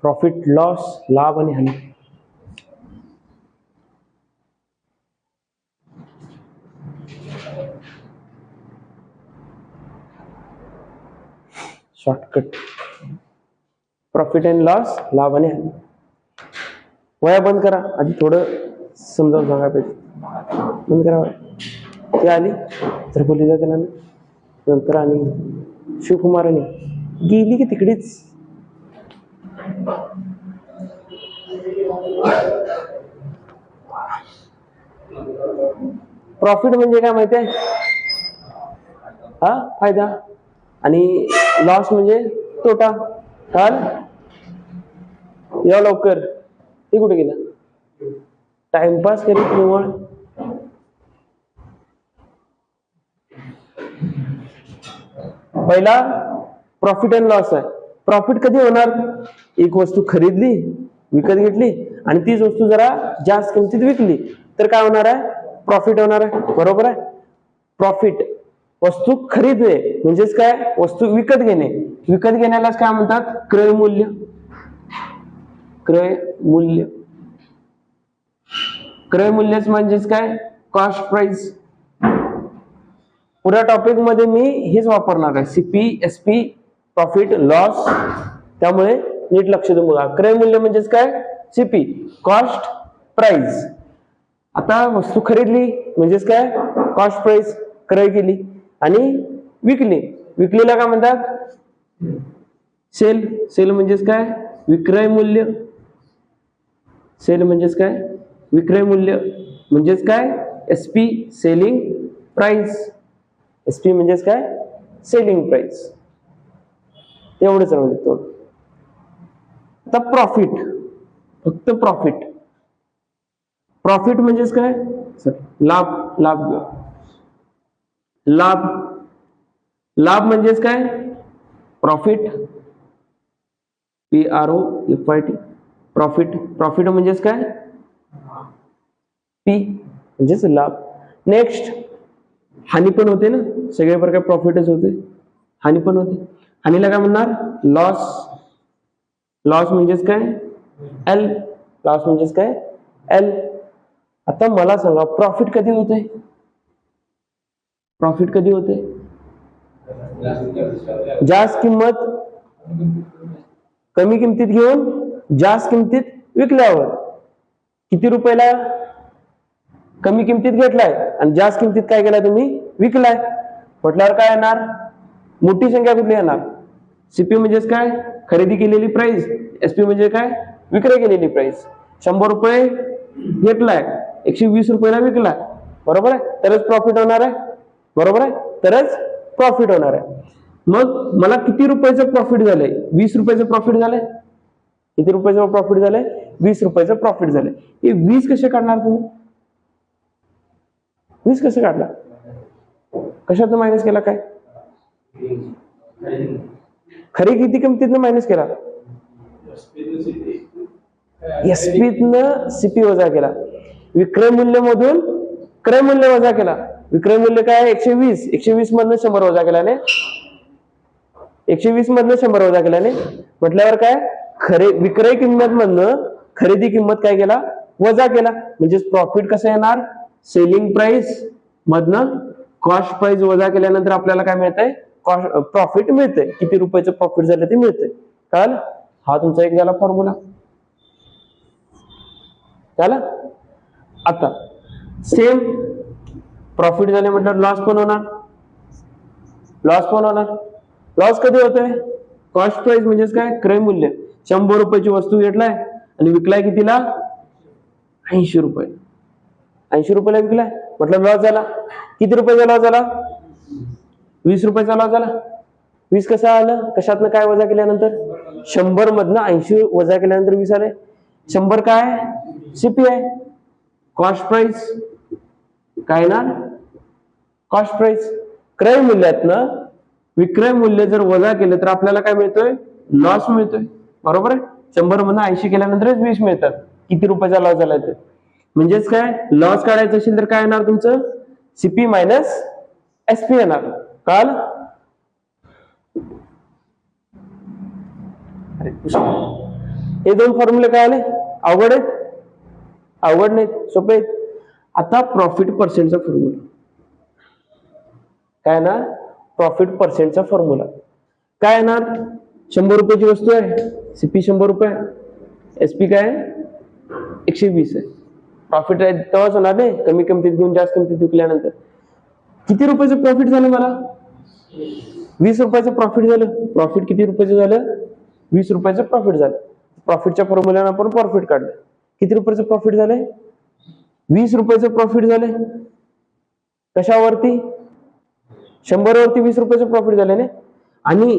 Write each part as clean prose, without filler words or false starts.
Profit loss, लाभ आणि हानी. शॉर्टकट. प्रॉफिट अँड लॉस, लाभ आणि हानी. वया बंद करा, आधी थोडं समजावून सांगा पाहिजे. बंद करा वया. ती आली तर बोलली जाते ना, नंतर आणि शिवकुमाराने गेली की तिकडेच. प्रॉफिट म्हणजे काय माहितीये? हा, फायदा. आणि लॉस म्हणजे तोटा. काय या लवकर, ते कुठे गेला? टाइमपास करीत निवळ. पहिला प्रॉफिट अँड लॉस आहे. प्रॉफिट कधी होणार? एक वस्तू खरीदली, विकत घेतली आणि तीच वस्तू जरा जास्त किमतीत विकली तर काय होणार आहे? प्रॉफिट होणार आहे. बरोबर आहे. प्रॉफिट वस्तू खरीदणे म्हणजेच काय? वस्तू विकत घेणे. विकत घेण्यालाच काय म्हणतात? क्रय मूल्य. क्रय मूल्य. क्रय मूल्यच म्हणजेच काय? Cost price. पुऱ्या टॉपिक मध्ये मी हेच वापरणार आहे, सीपी, एसपी, प्रॉफिट, लॉस. त्यामुळे नीट लक्ष देऊन बघा. क्रय मूल्य म्हणजेच काय? CP, cost price. आता वस्तू खरीदली म्हणजेच काय? Cost price. क्रय केली आणि विकली. विकलीला काय म्हणतात? सेल. सेल म्हणजेच काय? विक्रय मूल्य. सेल म्हणजेच काय? विक्रय मूल्य. म्हणजेच काय? SP, selling price. एसपी म्हणजेच काय? Selling price. एवढंच राहतो. आता प्रॉफिट, फक्त प्रॉफिट. प्रॉफिट म्हणजेच काय? लाभ. लाभ. लाभ. लाभ म्हणजेच काय? प्रॉफिट. PROFIT. प्रॉफिट. प्रॉफिट म्हणजेच काय? P म्हणजेच लाभ. नेक्स्ट, हानी पण होते ना. सगळे प्रकार प्रॉफिटच होते, हानी पण होते. हानीला काय म्हणणार? लॉस. लॉस म्हणजेच काय? L. लॉस म्हणजेच काय? L. आता मला सांगा, प्रॉफिट कधी होते? प्रॉफिट कधी होते? जास्त किंमत कमी किमतीत घेऊन जास्त किमतीत विकल्यावर. किती रुपयाला कमी किमतीत घेतलाय आणि जास्त किमतीत काय केलाय तुम्ही? विकलाय. म्हटल्यावर काय येणार? मोठी संख्या कुठली येणार? सीपी म्हणजेच काय? खरेदी केलेली प्राइस. एसपी म्हणजे काय? विक्रय केलेली प्राइस. 100 रुपये घेतलाय, 120 रुपयाला विकलाय. बरोबर आहे. तरच प्रॉफिट होणार आहे. बरोबर आहे. तरच प्रॉफिट होणार आहे. मग मला किती रुपयाचं प्रॉफिट झालंय? 20 रुपयाचं प्रॉफिट झालंय. किती रुपयाचं प्रॉफिट झालंय? 20 रुपयाचं प्रॉफिट झालंय. हे 20 कसे काढणार तुम्ही? 20 कसे काढला? कशातनं मायनस केला? काय खरी किती किमतीतनं मायनस केला? एसपीतनं सीपी वजा केला. विक्रय मूल्य मधून क्रय मूल्य वजा केला. विक्रय मूल्य काय? 120. 120 मधनं 100 वजा केल्याने 120 मधनं 100 वजा केल्याने म्हटल्यावर काय? विक्रय किंमत मधनं खरेदी किंमत काय केला? वजा केला. म्हणजे प्रॉफिट कसं येणार? सेलिंग प्राइस मधनं कॉस्ट प्राइस वजा केल्यानंतर आपल्याला काय मिळतंय? प्रॉफिट मिळतंय. किती रुपयाचं प्रॉफिट झालं ते मिळतंय. कळलं? हा तुमचा एक झाला फॉर्म्युला. कळलं? आता सेम प्रॉफिट झाले म्हटलं लॉस पण होणार. लॉस पण होणार. लॉस कधी होतोय? कॉस्ट प्राइस म्हणजेच काय? क्रय मूल्य. 100 रुपयाची वस्तू घेतलाय आणि विकलाय कितीला? 80 रुपये. 80 रुपयाला विकलाय म्हटलं लॉस झाला. किती रुपयाचा लॉस झाला? 20 रुपयाचा लॉस झाला. 20 कसं आलं? कशातनं काय वजा केल्यानंतर? 100 मधनं 80 वजा केल्यानंतर 20 आले. 100 काय? सीपी आहे. कॉस्ट प्राइस काय ना? Cost price. क्रय मूल्यातनं विक्रय मूल्य जर वजा केलं तर आपल्याला काय मिळतोय? लॉस मिळतोय. बरोबर आहे. 100 मधनं 80 केल्यानंतरच 20 मिळतात. किती रुपयाचा लॉस झालाय ते. म्हणजेच काय? लॉस काढायचं असेल तर काय येणार तुमचं? सीपी मायनस एसपी येणार. काल अरे हे दोन फॉर्म्युले काय आले? अवघड आहेत? अवघड नाहीत, सोपे आहेत. आता प्रॉफिट पर्सेंटचा फॉर्म्युला काय ना, प्रॉफिट पर्सेंटचा फॉर्म्युला काय येणार? 100 रुपयाची वस्तू आहे, सीपी 100 रुपये, एसपी काय 120 आहे. प्रॉफिट आहे तेव्हाच होणार नाही, कमी किमतीत घेऊन जास्त किमतीत विकल्यानंतर. किती रुपयाचं प्रॉफिट झालं मला? 20 रुपयाचं प्रॉफिट झालं. प्रॉफिट किती रुपयाचं झालं? 20 रुपयाचं प्रॉफिट झालं. प्रॉफिटच्या फॉर्म्युल्यानं आपण प्रॉफिट काढलं. किती रुपयाचं प्रॉफिट झालंय? 20 रुपयाचं प्रॉफिट झालंय. कशावरती? 100 वरती 20 रुपयाचं प्रॉफिट झालंय ना. आणि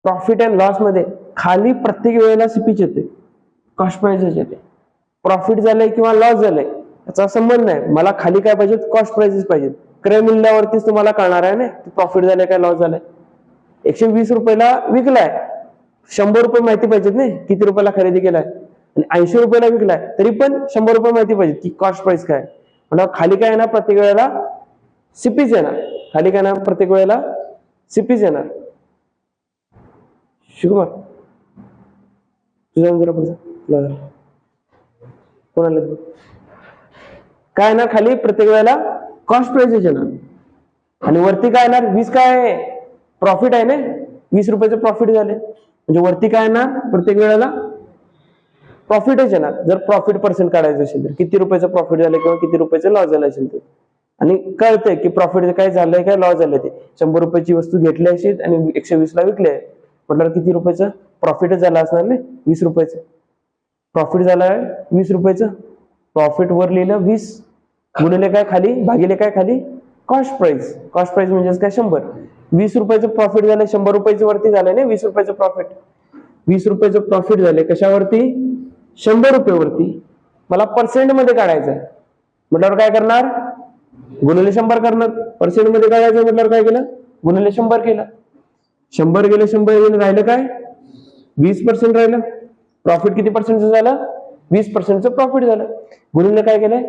प्रॉफिट अँड लॉस मध्ये खाली प्रत्येक वेळेला सीपीच येते, कॉस्ट प्राइसेस येते. प्रॉफिट झालंय किंवा लॉस झालंय याचा संबंध नाही, मला खाली काय पाहिजे? कॉस्ट प्राइसेस पाहिजेत. क्रय मूल्यावरतीच तुम्हाला कळणार आहे ना प्रॉफिट झालंय काय लॉस झालाय. 120 रुपयाला विकलाय, 100 रुपये माहिती पाहिजेत ना किती रुपयाला खरेदी केलाय. आणि 80 रुपयाला विकलाय तरी पण 100 रुपये माहिती पाहिजे की कॉस्ट प्राइस काय. म्हणजे खाली काय येणार? प्रत्येक वेळेला सीपीच येणार. खाली काय येणार? प्रत्येक वेळेला सीपीच येणार. शिवकुमार तुझा जरा पुढचा कोणाला काय येणार? खाली प्रत्येक वेळेला कॉस्ट प्राइसेस येणार. आणि वरती काय येणार? 20 काय प्रॉफिट आहे ना, 20 रुपयाचं प्रॉफिट झाले म्हणजे वरती काय येणार? प्रत्येक वेळेला प्रॉफिटच येणार. जर प्रॉफिट पर्सेंट काढायचं असेल तर किती रुपयाचं प्रॉफिट झालं किंवा किती रुपयाचं लॉस झालं असेल तर. आणि कळतंय की प्रॉफिट काय झालंय काय लॉस झालंय ते. 100 रुपयाची वस्तू घेतली असेल आणि 120 ला विकली आहे म्हटल्यावर किती रुपयाचं प्रॉफिटच झालं असणार ना, 20 रुपयाचं प्रॉफिट झालंय. 20 रुपयाचं प्रॉफिट वर लिहिलं 20 गुणिले काय खाली, भागिले काय खाली कॉस्ट प्राइस. कॉस्ट प्राइस म्हणजे काय 100. 20 रुपयाचं प्रॉफिट झालं, 100 रुपयाचं वरती झालंय ना 20 रुपयाचं प्रॉफिट. 20 रुपयाचं प्रॉफिट झाले कशावरती? 100 रुपयावरती. मला पर्सेंट मध्ये काढायचं आहे म्हटल्यावर काय करणार? गुणिले 100 करणार. पर्सेंट मध्ये काढायचं म्हटल्यावर काय केलं? गुणिले 100 केलं. 100 गेले 100 गेले राहिलं काय? 20% राहिलं. प्रॉफिट किती पर्सेंटचं झालं? 20%चं प्रॉफिट झालं. गुणिले काय केलंय?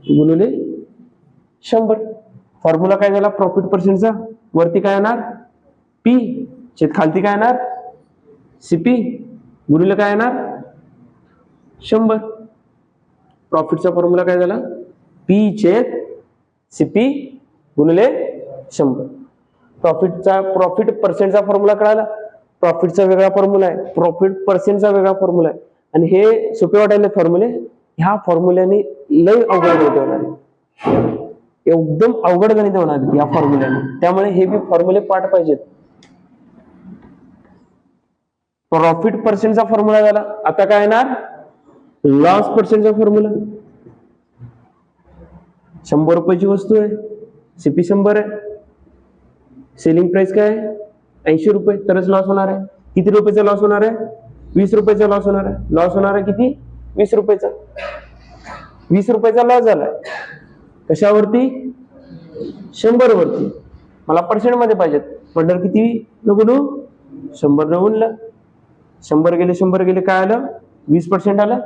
गुणिले 100. फॉर्म्युला काय झाला प्रॉफिट पर्सेंटचा? वरती काय येणार? पी छेद खालती काय येणार? सीपी गुणिले काय येणार? 100. प्रॉफिटचा फॉर्म्युला काय झाला? पी छेद सीपी गुणिले 100. प्रॉफिट पर्सेंटचा फॉर्म्युला कळाला. प्रॉफिटचा वेगळा फॉर्म्युला आहे, प्रॉफिट पर्सेंटचा वेगळा फॉर्म्युला आहे. आणि हे सोपे वाटायले फॉर्म्युले. ह्या फॉर्म्युल्याने लय अवघड गणित होणार आहे, एकदम अवघड गणित होणार या फॉर्म्युल्याने. त्यामुळे हे बी फॉर्म्युले पाठ पाहिजेत. प्रॉफिट पर्सेंटचा फॉर्म्युला झाला. आता काय येणार? Loss पर्सेंटचा formula. 100 रुपयाची वस्तू आहे, सीपी 100 आहे, सेलिंग प्राइस काय आहे 80 रुपये, तरच लॉस होणार आहे. किती रुपयाचा लॉस होणार आहे? 20 रुपयाचा लॉस होणार आहे. लॉस होणार आहे किती? 20 रुपयाचा. 20 रुपयाचा लॉस झालाय कशावरती? 100 वरती. मला पर्सेंट मध्ये पाहिजेत म्हटलं किती न गुणू? 100 न गुणलं. 100 गेले 100 गेले काय आलं? 20% आलं.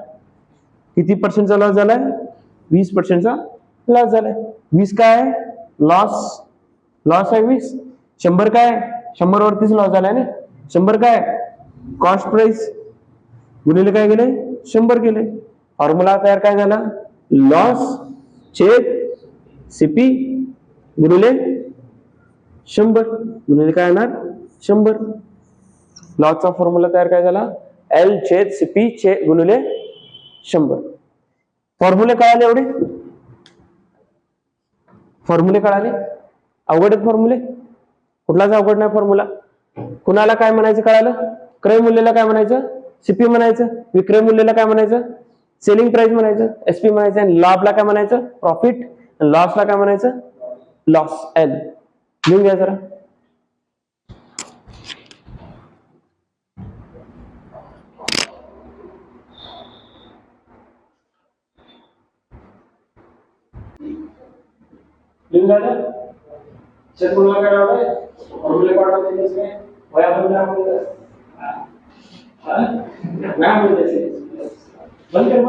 किती पर्सेंटचा लॉस झालाय? 20%चा लॉस झालाय. 20 काय आहे? लॉस. लॉस आहे 20. 100 काय? 100 वरतीच लॉस झालाय ना. 100 काय? कॉस्ट प्राइस गुणिले काय गेले? 100 गेले. फॉर्म्युला तयार काय झाला? लॉस छेद सीपी गुणिले 100 गुणिले काय येणार? 100. लॉसचा फॉर्म्युला तयार काय झाला? एल छेद सीपी छेद गुणिले 100. फॉर्म्युले कळाले एवढे? फॉर्म्युले कळाले? अवघड आहेत फॉर्म्युले? कुठलाच अवघड नाही फॉर्म्युला. कुणाला काय म्हणायचं कळालं? क्रय मूल्याला काय म्हणायचं? सीपी म्हणायचं. विक्रय मूल्याला काय म्हणायचं? सेलिंग प्राइस म्हणायचं, एसपी म्हणायचं. आणि लाभला काय म्हणायचं? प्रॉफिट. लॉसला काय म्हणायचं? Loss L. लिहून घ्या जरा. लिहून झालं? फॉर्म्युला काय आवडे? फॉर्म्युला काढायचे वया बंद आपण नाम बोलायचे. बंद कर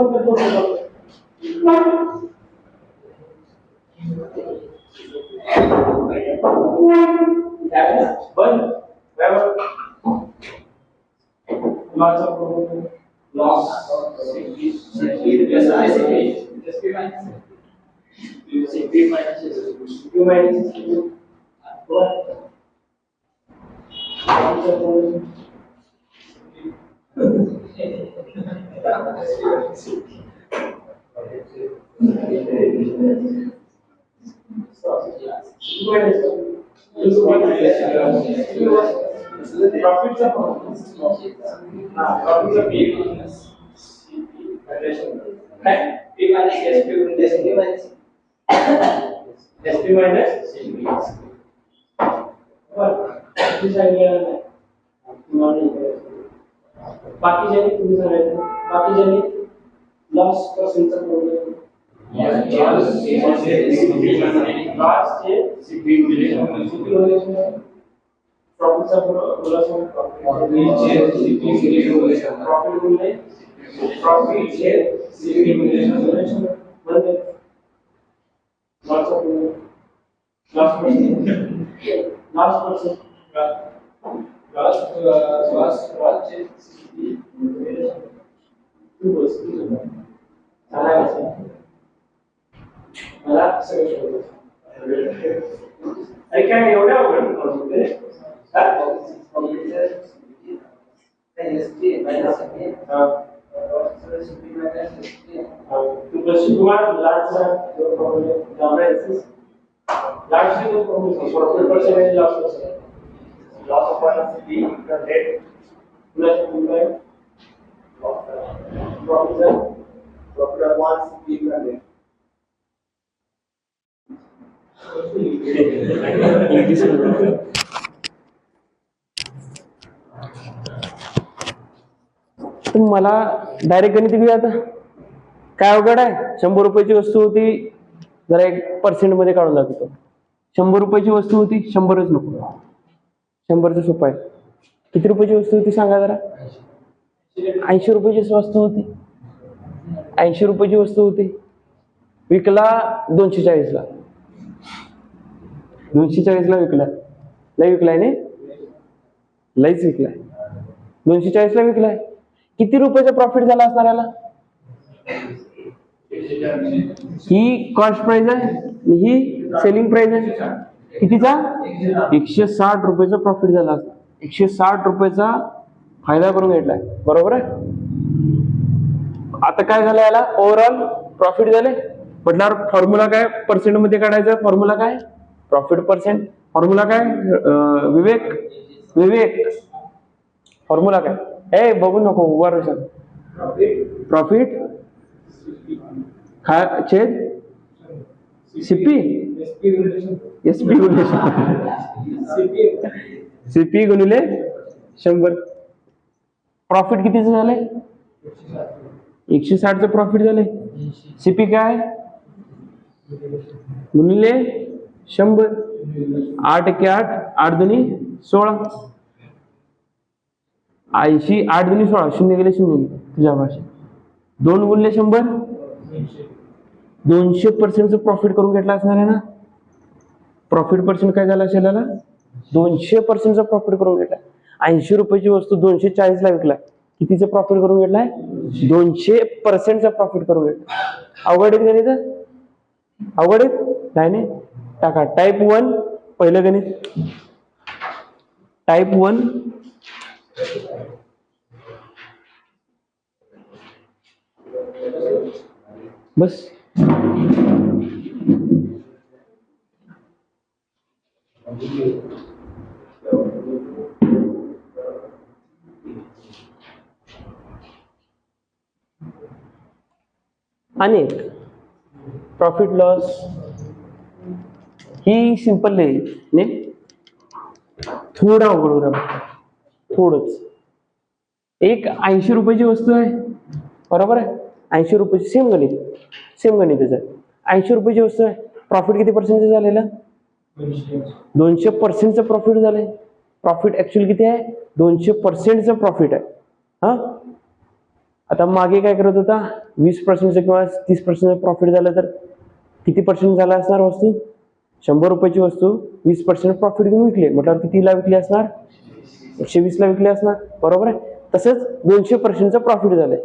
बंद Loss of promoter. Loss. CP minus profits of P minus SP minus बाकीच्याने तुम्ही सांगायचं बाकीच्याने लॉस पर्सेंटचा प्रॉब्लेम प्रॉफिटचा मला सगळं अरे काय एवढ्या मला डायरेक्ट गणित घेऊया आता काय अवघड आहे 100 रुपयाची वस्तू होती जरा 1% मध्ये काढून दाखवतो 100 रुपयाची वस्तू होती 100च नको 100चं सोपं आहे किती रुपयाची वस्तू होती सांगा जरा 80 रुपयाची वस्तू होती 80 रुपयाची वस्तू होती विकला 240 ला 240 ला विकला लय विकलाय ने लयच विकलाय 240 ला विकलाय किती रुपयाचा प्रॉफिट झाला असणार याला ही कॉस्ट प्राइस आहे ही सेलिंग प्राइस आहे कितीचा 160 रुपयाचा प्रॉफिट झाला असता 160 रुपयाचा फायदा करून घेतलाय बरोबर आहे आता काय झालं याला ओव्हरऑल प्रॉफिट झाले म्हटल्यावर फॉर्म्युला काय पर्सेंट मध्ये काढायचा फॉर्म्युला काय प्रॉफिट पर्सेंट फॉर्म्युला काय विवेक फॉर्म्युला काय ए बघू नको उभा प्रॉफिट छेद सीपी एसपी सीपी गुणिले 100 प्रॉफिट कितीचं झालंय 160चं प्रॉफिट झालंय सीपी काय गुणिले 100 8 × 8 8 दुनी 16 80 8 दुनी 16 शून्य गेले शून्य तुझ्या भाषेत 2 गुणिले 100 200% प्रॉफिट करून घेतला असणार आहे ना प्रॉफिट पर्सेंट काय झाला असेल याला 200% प्रॉफिट करून घेतला 80 रुपयाची वस्तू 240 ला विकला कितीचं प्रॉफिट करून घेतलाय 200% प्रॉफिट करून घेतला अवघड आहे गणित अवघड आहे नाही टाका टाइप 1 पहिलं गणित टाइप 1 बस आणि प्रॉफिट लॉस ही सिंपल आहे थोडा अवघड थोडंच एक 80 रुपयाची वस्तू आहे बरोबर आहे 80 रुपयाची सेम गणित आहे 80 रुपयाची वस्तू आहे प्रॉफिट किती पर्सेंटचं झालेलं 200%चं प्रॉफिट झालंय प्रॉफिट ऍक्च्युअली किती आहे 200%चं प्रॉफिट आहे हा आता मागे काय करत होता 20% किंवा 30% प्रॉफिट झालं तर किती पर्सेंट झाला असणार वस्तू 100 रुपयाची वस्तू 20% प्रॉफिट घेऊन विकली म्हटल्यावर कितीला विकली असणार 120 ला विकली असणार बरोबर आहे तसंच 200% प्रॉफिट झालंय.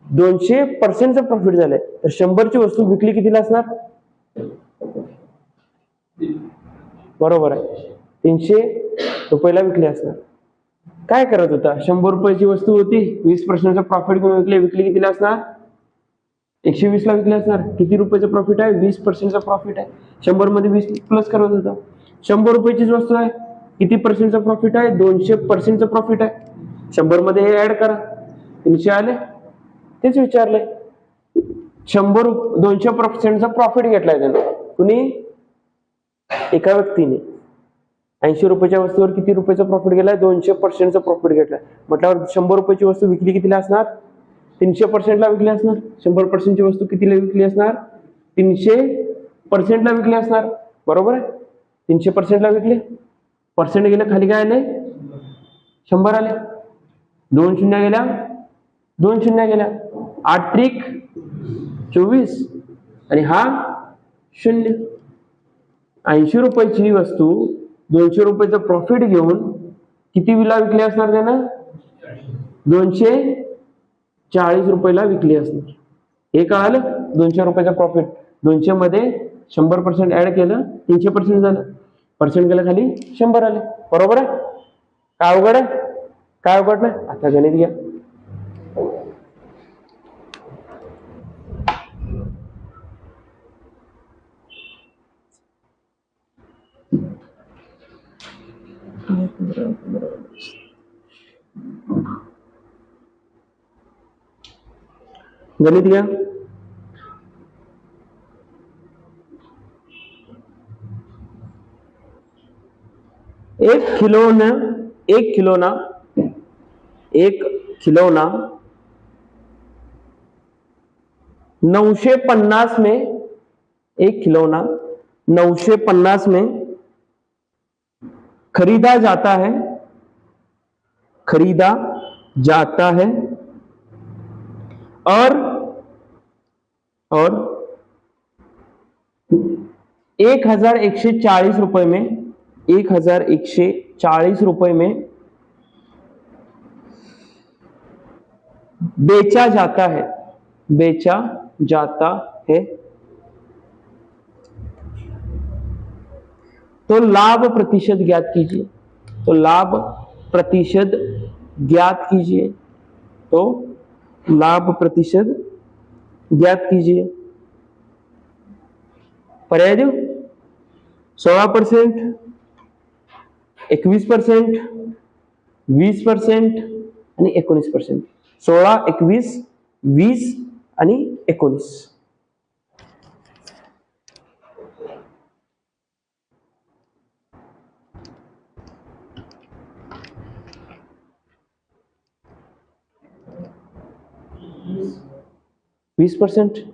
200% प्रॉफिट झालंय तर 100ची वस्तू विकली कितीला असणार? बरोबर आहे, 300 रुपयाला विकली असणार. काय करत होता? 100 रुपयाची वस्तू होती, 20% प्रॉफिट घेऊन विकली कितीला असणार? 120 ला विकले असणार. किती रुपयाचं प्रॉफिट आहे? 20%चा प्रॉफिट आहे. 100 मध्ये 20 प्लस करत होता. 100 रुपयाचीच वस्तू आहे, किती पर्सेंटचा प्रॉफिट आहे? 200%चं प्रॉफिट आहे. 100 मध्ये हे ऍड करा, 300 आले. तेच विचारलंय. 200%चा प्रॉफिट घेतलाय त्यानं. कुणी? एका व्यक्तीने. 80 रुपयाच्या वस्तूवर किती रुपयाचा प्रॉफिट गेलाय? 200%चा प्रॉफिट घेतलाय. म्हटल्यावर 100 रुपयाची वस्तू विकली कितीला असणार? 300%ला विकली असणार. 100%ची वस्तू कितीला विकली असणार? 300%ला विकली असणार. बरोबर आहे, 300%ला विकले. पर्सेंट गेलं खाली, काय आले? 100 आले. 2 शून्य गेल्या, 2 शून्य गेल्या. 8 त्रिक 24 आणि हा 0. 80 रुपयाची वस्तू 200 रुपयाचं प्रॉफिट घेऊन किती विला विकली असणार त्यानं? 240 रुपयाला विकली असणार. हे कळालं? 200 रुपयाचा प्रॉफिट. 200 मध्ये 100% ऍड केलं, 300% झालं. पर्सेंट गेलं खाली, 100 आले. बरोबर आहे? काय अवघड आहे? काय अवघड नाही. आता गणित घ्या. गणित घ्या. एक खिलौना 950 में, एक खिलौना 950 में खरीदा जाता है और 1140 रुपए में, 1140 रुपए में बेचा जाता है तो लाभ प्रतिशत ज्ञात कीजिए. तो लाभ प्रतिशत ज्ञात कीजिए. पर्याय देऊ? 16%, 21%, 20% आणि 19%. 16, 21, 20 आणि 19. वीस %.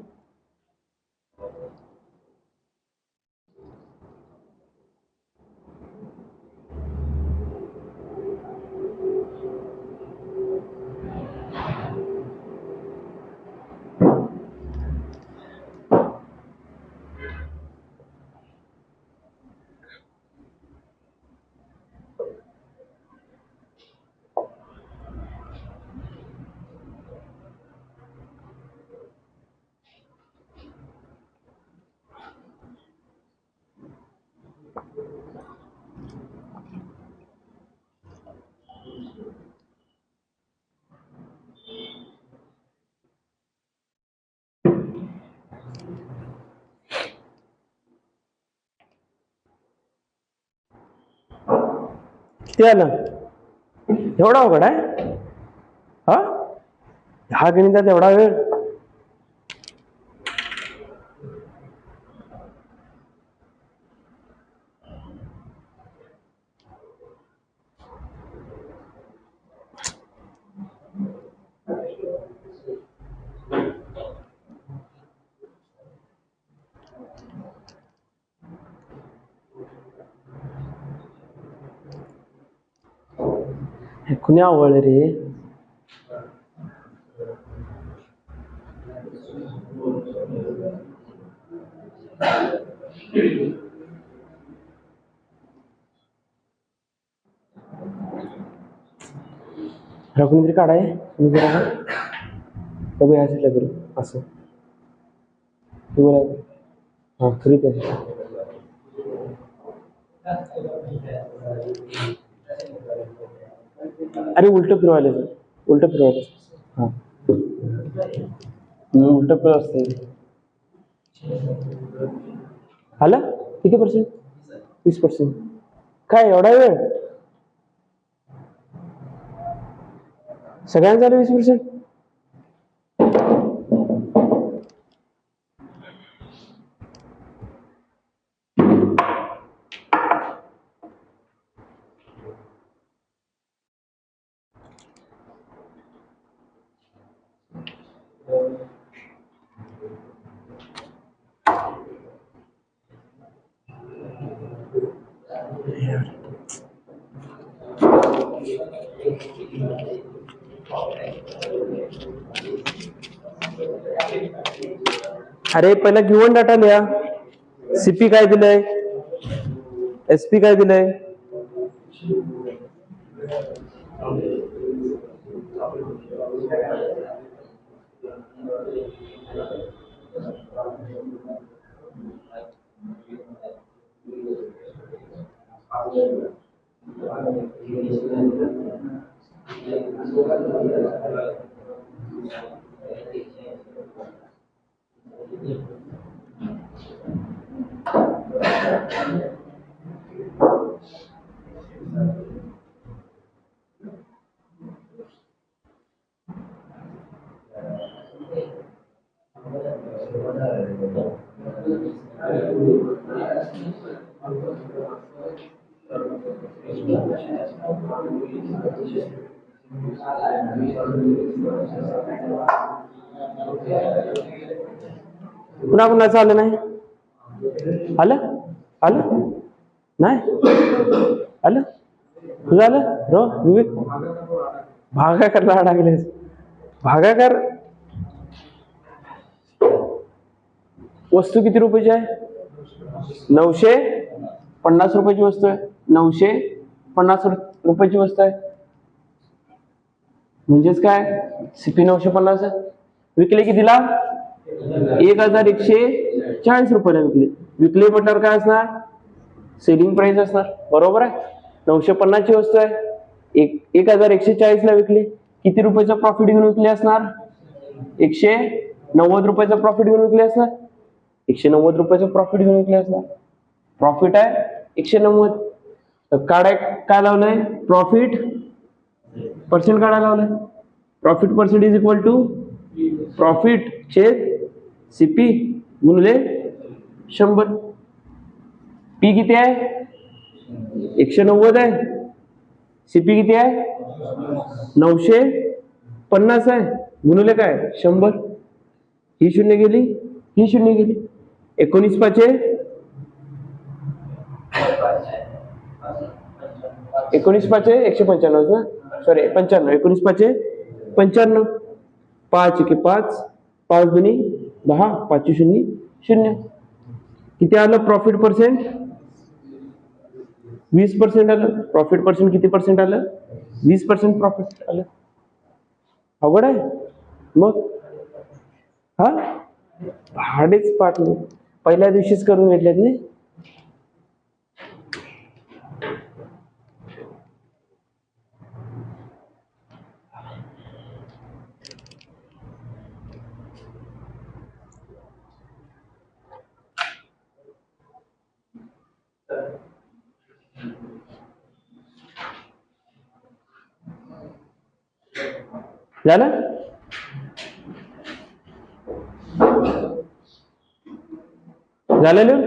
किती आलं? एवढा अवघड आहे हा गणितात एवढा वेळ? कुणी आवडलं रे? कोणीतरी काढाय बघूया ह्यासाठी करू असं हा खरी त्यासाठी अरे उलट फिरवायला उलट फिरवायला हा उलट फिरव असते आलं किती पर्सेंट 30%. काय एवढा वेळ सगळ्यांचं झालं 20%. अरे पहिला गिवन डाटा लिहा. सीपी काय दिलंय, एसपी काय दिलंय, पुन्हा कुणाचं आलं नाही, आलं आलं नाही आलं तुझं आलं रो विवेक भागाकारला लागलेस भागाकार वस्तू किती रुपयाची आहे 950 रुपयाची वस्तू आहे 950 रुपयाची वस्तू आहे म्हणजेच काय सीपी 950 विकले कितीला 1140 रुपयाला विकले म्हटल्यावर काय असणार सेलिंग प्राइस असणार बरोबर आहे 950 ची वस्तू आहे 1140 ला विकली किती रुपयाचा प्रॉफिट घेऊन विकले असणार 190 रुपयाचा प्रॉफिट घेऊन विकले असणार 190 रुपयाचा प्रॉफिट घेऊन विकले असणार प्रॉफिट आहे 190 तर काय लावलंय प्रॉफिट पर्सेंट काढायला लावलंय profit percent is equal to profit छेद सीपी गुणिले 100 पी किती आहे 190 आहे सीपी किती आहे 950 आहे गुणिले काय 100 ही शून्य गेली ही शून्य गेली 19 पाचे 195 ना सॉरी 95 19 पाचे 95 5 एके 5 5 दुनी 10 5 शून्य 0 किती आलं प्रॉफिट पर्सेंट 20% आलं प्रॉफिट पर्सेंट किती पर्सेंट आलं 20% प्रॉफिट आलं अवघड आहे मग हा भाडेच पाटले पहिल्या दिवशीच करून घेतलेत नाही झालं झालेलं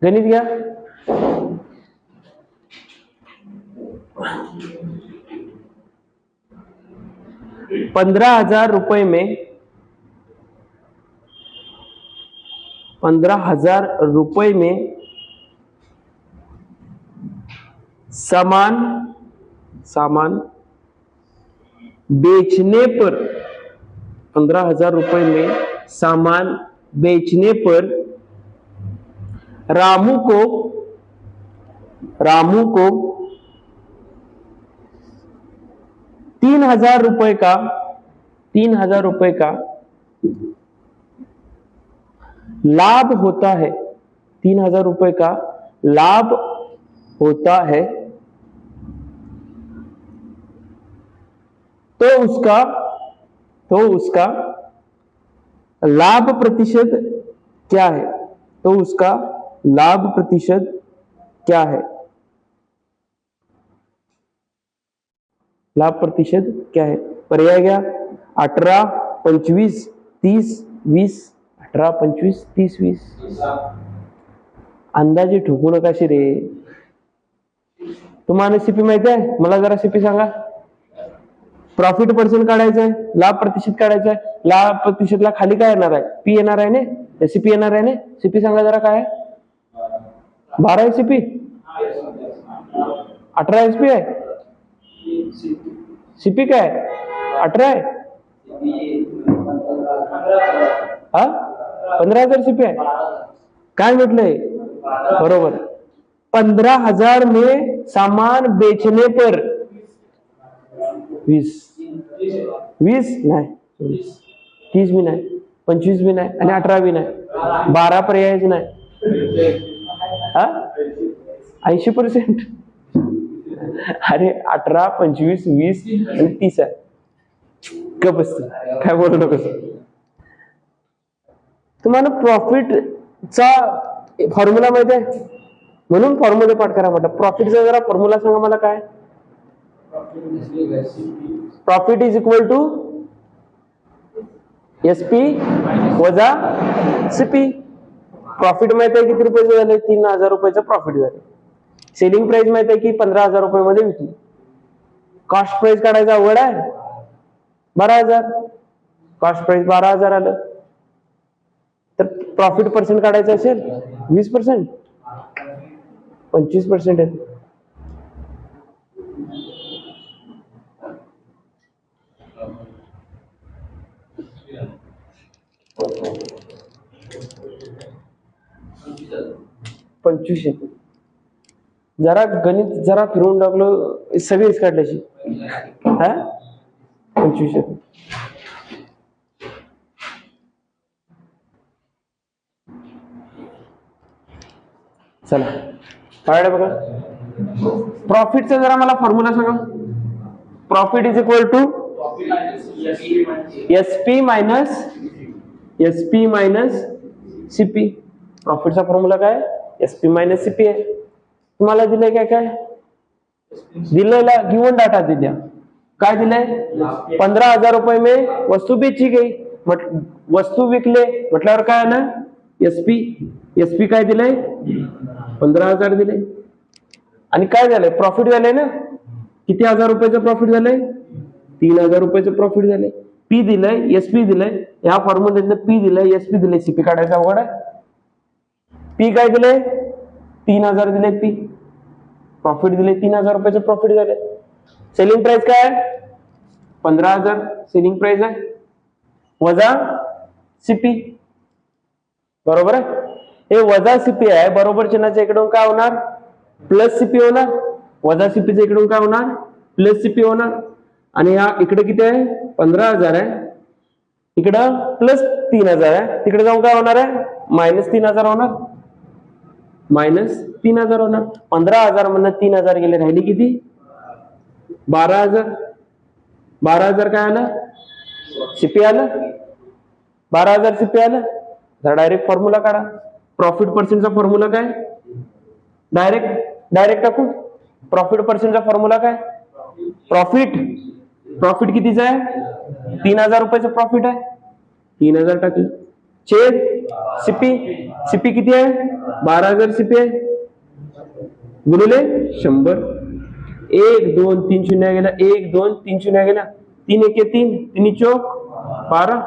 गणित घ्या ₹15,000 में 15,000 रुपए में सामान बेचने पर 15,000 रुपए में सामान बेचने पर रामू को 3,000 रुपए का लाभ होता है, 3,000 रुपए का लाभ होता है, तो उसका लाभ प्रतिशत क्या है? तो उसका लाभ प्रतिशत क्या है? लाभ प्रतिशत क्या है? पर्याय घ्या. 18, 25, 30, 20. 18, 25, 30, 20. अंदाजे ठोकू नकाशी रे. तुम्हाला सीपी माहिती आहे? मला जरा सीपी सांगा. प्रॉफिट पर्सेंट काढायचं आहे, लाभ प्रतिशत काढायचं आहे. लाभ प्रतिशतला खाली काय येणार आहे? पी येणार आहे ना, सीपी येणार आहे ना. सीपी सांगा जरा काय आहे? 12 आहे सीपी, 18 एसपी आहे. सीपी काय 18 आहे? हा 15,000 सीपी आहे. काय म्हटलंय? बरोबर. 15,000 में सामान बेचने पर 20 नाही, 30 भी नाही, 25 भी नाही आणि 18 भी नाही. 12 पर्यायच नाही. 80%. अरे 18, 25, 20 आणि 30 आहे. का बसत काय बोलू नकोस. तुम्हाला प्रॉफिटचा फॉर्म्युला माहिती आहे म्हणून फॉर्म्युला पाठ करा म्हटलं. प्रॉफिटचा जरा फॉर्म्युला सांगा मला. काय? Profit is equal to SP वजा सीपी. प्रॉफिट माहित आहे किती रुपयाचं झालं? 3,000 रुपयाचं प्रॉफिट झालं. सेलिंग प्राइस माहित आहे की 15,000 रुपयामध्ये विकली. कॉस्ट प्राइस काढायचा अवघड आहे. 12,000. कॉस्ट प्राइस 12,000 आलं तर प्रॉफिट पर्सेंट काढायचं असेल 20%, 25% आहे. जरा गणित जरा फिरवून टाकलं, सगळीच काढल्याशी. 25. चला काय बघा. प्रॉफिटचा जरा मला फॉर्म्युला सांगा. Profit is equal to SP minus CP. प्रॉफिटचा फॉर्म्युला काय? एसपी मायनस सीपी आहे. तुम्हाला दिलंय काय दिलेला गिवन डाटा दिल्या. काय दिलंय? 15,000 रुपये में वस्तू बेची गई. वस्तू विकले म्हटल्यावर काय आलं? एसपी काय दिलंय? 15,000 दिले. आणि काय झालंय? प्रॉफिट झालंय ना. किती हजार रुपयाचं प्रॉफिट झालंय? 3,000 रुपयाचं प्रॉफिट झालंय. पी दिलंय, एसपी दिलंय. या फॉर्म्युलेतलं पी दिलंय, एसपी दिलंय. सीपी काढायचा अवघड आहे. पी काय दिलंय? 3,000 दिले. पी प्रॉफिट दिले 3,000 रुपयाचं प्रॉफिट झाले. सेलिंग प्राइस काय? 15,000 सेलिंग प्राइस आहे, वजा सीपी. बरोबर आहे. हे वजा सीपी आहे. बरोबर चिन्हाच्या इकडून काय होणार? प्लस सीपी होणार. वजा सीपीच्या इकडून काय होणार? प्लस सीपी होणार. आणि या इकडे किती आहे? 15,000 आहे. इकडं प्लस 3,000 आहे. तिकडे जाऊन काय होणार आहे? मायनस 3,000 होणार. मायनस 3,000 होणार. 15,000 मधनं 3,000 गेले, राहिले किती? 12,000. 12,000 काय आलं? सीपी आलं. 12,000 सीपी आलं. तर डायरेक्ट फॉर्म्युला काढा. प्रॉफिट पर्सेंटचा फॉर्म्युला काय? डायरेक्ट टाकू. प्रॉफिट पर्सेंटचा फॉर्म्युला काय? प्रॉफिट कितीचा आहे? 3,000 रुपयाचं प्रॉफिट आहे. 3,000 टाकलं. छेद सीपी किती आहे? 12,000 सीपी आहे. गुणिले 100. 1 2 3 शून्य गेला. 1 2 3 शून्य गेला. 3 1 3 3 चौक 12.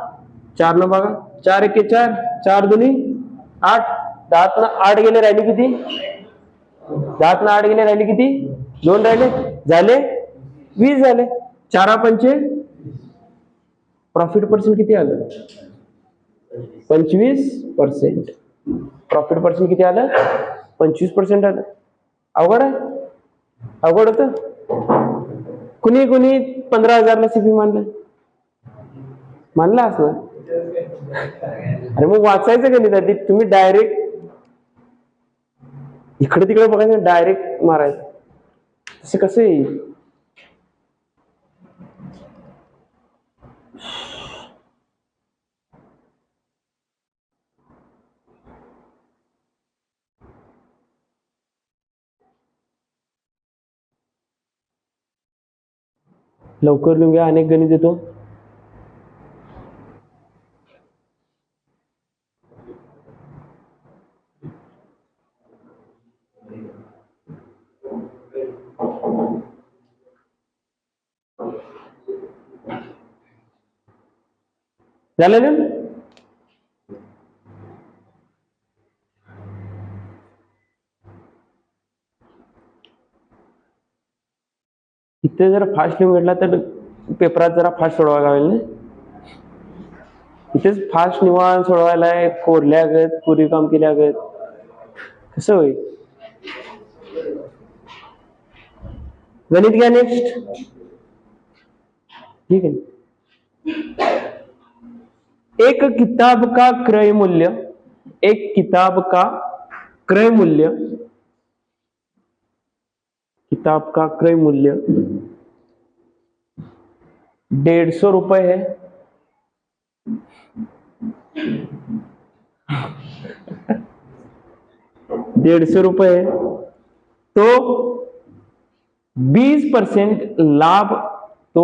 4 न बघा. 4 1 4 4 2 8. 10 न 8 गेले, राहिले किती? 10 न 8 गेले, राहिले किती? 2 राहिले. झाले 20 झाले. 4 पंचे. प्रॉफिट पर्सेंट किती आलं? 25%. प्रॉफिट पर्सेंट किती आलं? 25% आलं. अवघड आहे? अवघड होतं? कुणी 15,000ला सीपी मानलं? मानला असणार. अरे मग वाचायचं का नाही? तुम्ही डायरेक्ट इकडे तिकडे बघायचं, डायरेक्ट मारायचं. तसं कसं येईल? लवकर लिहून घ्या, अनेक गणित येतो. झालं ना? इथे जर फास्ट लिहून घेतला तर पेपरात जरा फास्ट सोडवायला लागेल ना. इथेच फास्ट निवांत सोडवायला आहे, कोरल्या गत, पूर्वी काम केल्या गत, कसं होईल? गणित घ्या नेक्स्ट. ठीक है. एक किताब का क्रय मूल्य, एक किताब का क्रय मूल्य, किताब का क्रय मूल्य 150 रुपए है. ₹150 है तो 20% लाभ, तो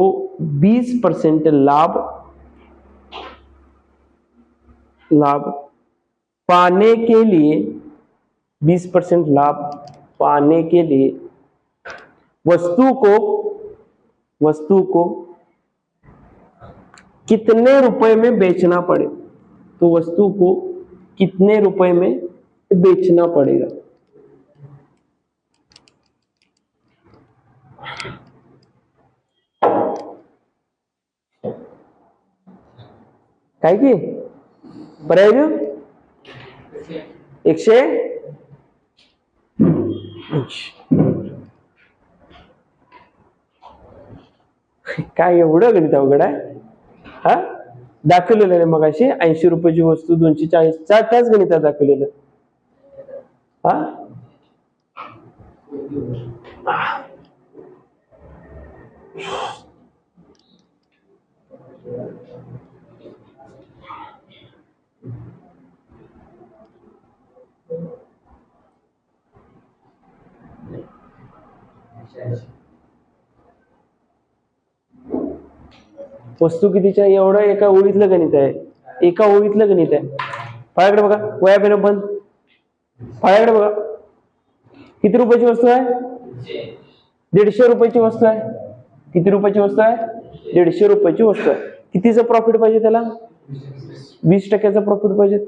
20% लाभ पाने के लिए, 20% लाभ पाने के लिए वस्तु को कितने रुपए में बेचना पड़े? तो वस्तु को कितने रुपए में बेचना पड़ेगा? काय की पर्याय देऊ? 100 काय एवढं गणित अवघड आहे? हा, दाखवलेलं आहे मग अशी 80 रुपयाची वस्तू 240 त्याच गणितात दाखवलेलं. हा, वस्तू कितीच्या? एवढं एका ओळीतलं गणित आहे, एका ओळीतलं गणित आहे. फळ्याकडे बघा, वया पेन बंद. फळ्याकडे बघा, किती रुपयाची वस्तू आहे? 150 रुपयाची वस्तू आहे. किती रुपयाची वस्तू आहे? 150 रुपयाची वस्तू आहे. कितीचं प्रॉफिट पाहिजे त्याला? 20% प्रॉफिट पाहिजे.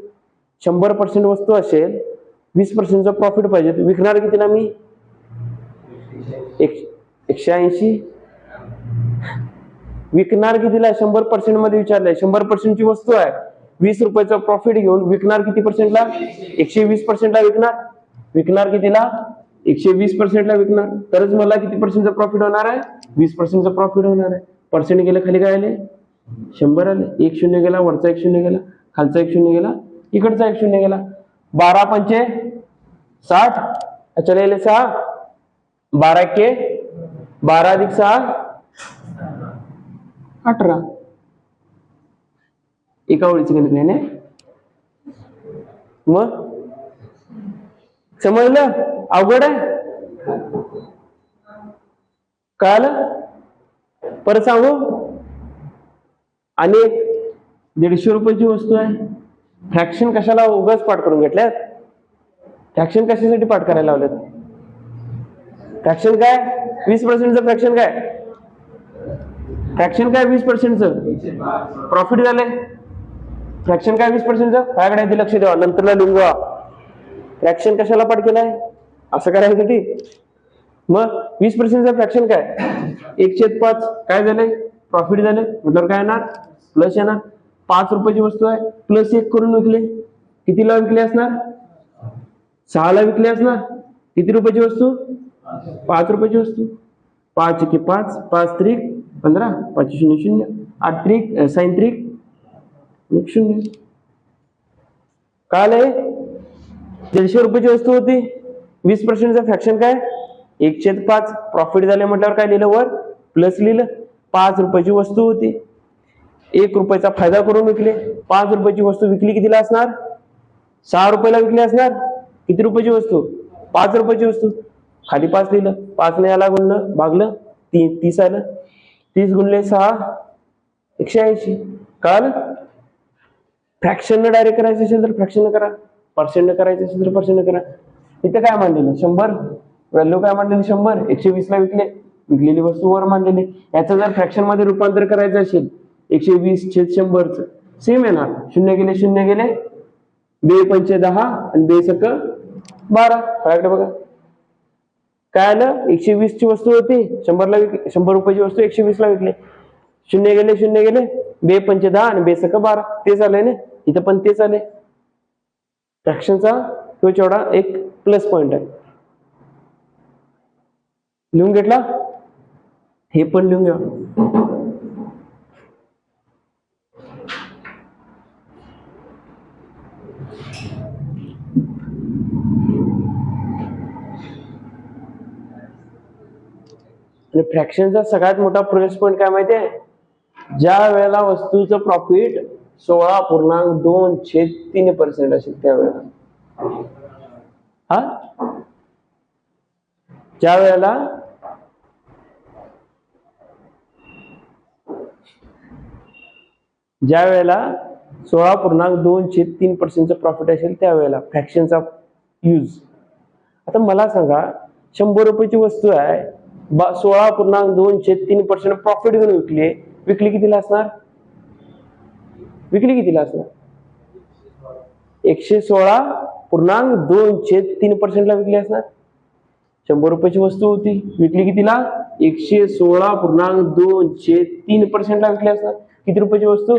100% वस्तू असेल, 20% प्रॉफिट पाहिजे. विकणार कितीला मी? 180. विकणार कितीला? 100% मध्ये विचारलंय. 100% ची वस्तू आहे, 20 रुपयाचा प्रॉफिट घेऊन विकणार किती पर्सेंटला? 120%ला विकणार. विकणार कितीला? 120%ला विकणार. तरच मला किती पर्सेंटचा प्रॉफिट होणार आहे? 20%चा प्रॉफिट होणार आहे. पर्सेंट गेले खाली काय आले? 100 आले. 1 शून्य गेला, वरचा 1 शून्य गेला, खालचा 1 शून्य गेला, इकडचा 1 शून्य गेला. 12 पंचे 60, चले 6, 12 के 12 अधिक 6 18. एका ओळीचं गणित नाही ना. मग समजलं? अवघड आहे? कळालं? परत सांगू. आणि 150 रुपयाची वस्तू आहे. फ्रॅक्शन कशाला उगाच पाठ करून घेतल्यात? फ्रॅक्शन कशासाठी पाठ करायला लावल्यात? फ्रॅक्शन काय? 20%चं फ्रॅक्शन काय? फ्रॅक्शन काय 20%चं? प्रॉफिट झाले. फ्रॅक्शन काय 20%चं? काय लक्ष द्यावा, नंतरला लिंगवा. फ्रॅक्शन कशाला पाठ केलाय? असं करायसाठी. मग 20%चं फ्रॅक्शन काय? 1/5 काय झालंय? प्रॉफिट झाले. म्हटल्यावर काय येणार? प्लस येणार. 5 रुपयाची वस्तू आहे, प्लस 1 करून विकले. कितीला विकली असणार? 6 ला विकली असणार. किती रुपयाची वस्तू? 5 रुपयाची वस्तू. 5 एके 5, 5 त्रिक 15, 5 शून्य शून्य, 8 त्रिक 6 त्रिक 0. काय आहे? 150 रुपयाची वस्तू होती. 20%चं फ्रॅक्शन काय? 1/5. प्रॉफिट झाले म्हटल्यावर काय लिहिलं वर? प्लस लिहिलं. 5 रुपयाची वस्तू होती. 1 रुपयाचा फायदा करून विकले. 5 रुपयाची वस्तू विकली कितीला असणार? 6 रुपयाला विकली असणार. किती रुपयाची वस्तू? 5 रुपयाची वस्तू. खाली 5 लिहिलं. 5 ने याला गुणलं भागलं 30 आलं. 30 गुणले 6 180. कळालं? फ्रॅक्शन डायरेक्ट करायचं असेल तर फ्रॅक्शन करा, पर्सेंट करायचं असेल तर पर्सेंट करा. इथे काय मांडलेलं? 100. व्हॅल्यू काय मांडलेली? 100. 120 ला विकले. विकलेली वस्तू वर मांडलेली. याचं जर फ्रॅक्शन मध्ये रूपांतर करायचं असेल 120/100 सेम येणार. 0 गेले 0 गेले, 2 पंचे 10 आणि 2 सक 12. कळालं बघा. काय आलं? 120 ची वस्तू होती, 100 रुपयाची वस्तू 120 ला विकली. 0 गेले 0 गेले, 2 पंचे 10 आणि 2 सक 12. तेच आलंय ना इथं पण, तेच आले. फ्रॅक्शनचा तो एवढा एक प्लस पॉइंट आहे. लिहून घेतला? हे पण लिहून घ्या. आणि फ्रॅक्शनचा सगळ्यात मोठा प्लस पॉइंट काय माहितीये? ज्या वेळेला वस्तूचं प्रॉफिट 16.2/3% असेल त्यावेळेला, ज्या वेळेला ज्या वेळेला 16.2/3% प्रॉफिट असेल त्यावेळेला फ्रॅक्शनचा यूज. आता मला सांगा, 100 रुपयाची वस्तू आहे, 16.2/3% प्रॉफिट घेऊन विकली. विकली कितीला असणार? विकली कितीला असणार? 116.2/3% ला विकली असणार. 100 रुपयाची वस्तू होती, विकली कितीला? 116.2/3% ला विकली असणार. किती रुपयाची वस्तू?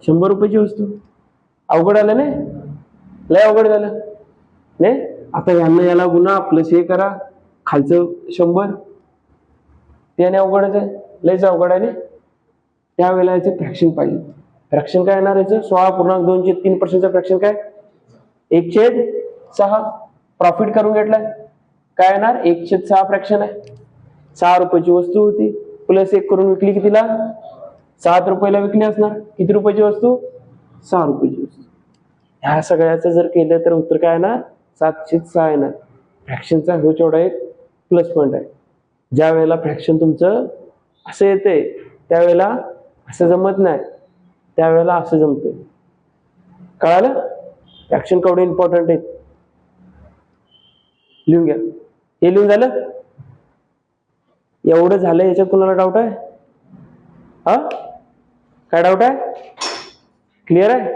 100 रुपयाची वस्तू. अवघड आलं नाही? लय अवघड झालं नाही? आता यांना याला गुन्हा प्लस हे करा, खालचं 100. त्याने अवघडच आहे, लयच अवघड आहे. त्यावेळेला याचे फ्रॅक्शन पाहिजे. फ्रॅक्शन काय येणार याचं? 16.2/3% फ्रॅक्शन काय? 1/6. प्रॉफिट करून घेतलाय, काय येणार? 1/6 फ्रॅक्शन आहे. 6 रुपयाची वस्तू होती, प्लस 1 करून विकली कितीला? 7 रुपयाला विकली असणार. किती रुपयाची वस्तू? 6 रुपयाची वस्तू. ह्या सगळ्याचं जर केलं तर उत्तर काय येणार? 7/6 येणार. फ्रॅक्शनचा हो एवढा एक प्लस पॉइंट आहे. ज्या वेळेला फ्रॅक्शन तुमचं असं येते त्यावेळेला असं जमत नाही, त्यावेळेला असं जमते. कळालं? फ्रॅक्शन केवढे इम्पॉर्टंट आहेत लिहून घ्या. हे लिहून झालं? एवढं झालं. याच्यात कुणाला डाऊट आहे? काय डाऊट आहे? क्लिअर आहे?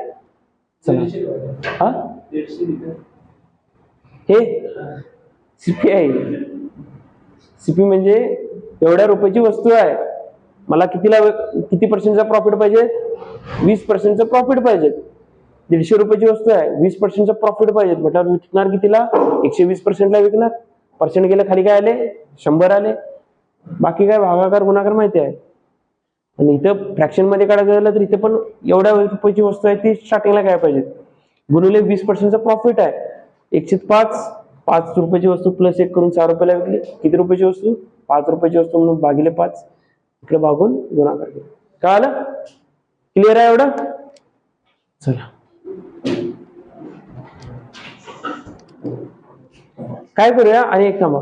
हे सीपी आहे. सीपी म्हणजे एवढ्या रुपयाची वस्तू आहे, मला किती पर्सेंटचा प्रॉफिट पाहिजे? 20%चं प्रॉफिट पाहिजे. 150 रुपयाची वस्तू आहे, 20%चं प्रॉफिट पाहिजे म्हटल्यावर विकणार कितीला? 120% ला विकणार. पर्सेंट गेलं खाली काय आले? 100 आले. बाकी काय भागाकार गुणाकार माहिती आहे. आणि इथं फ्रॅक्शन मध्ये काढायचं झालं तर इथे पण एवढ्या रुपयाची वस्तू आहे ती स्टार्टिंगला काय पाहिजे? गुणिले 20%चं प्रॉफिट आहे. 1/5. 5 रुपयाची वस्तू प्लस 1 करून 4 रुपयाला विकली. किती रुपयाची वस्तू? 5 रुपयाची वस्तू म्हणून भागिले 5, इकडे भागून गुणाकार केला. कळालं? क्लिअर आहे एवढं? चला काय करूया, आणि एक थांबा,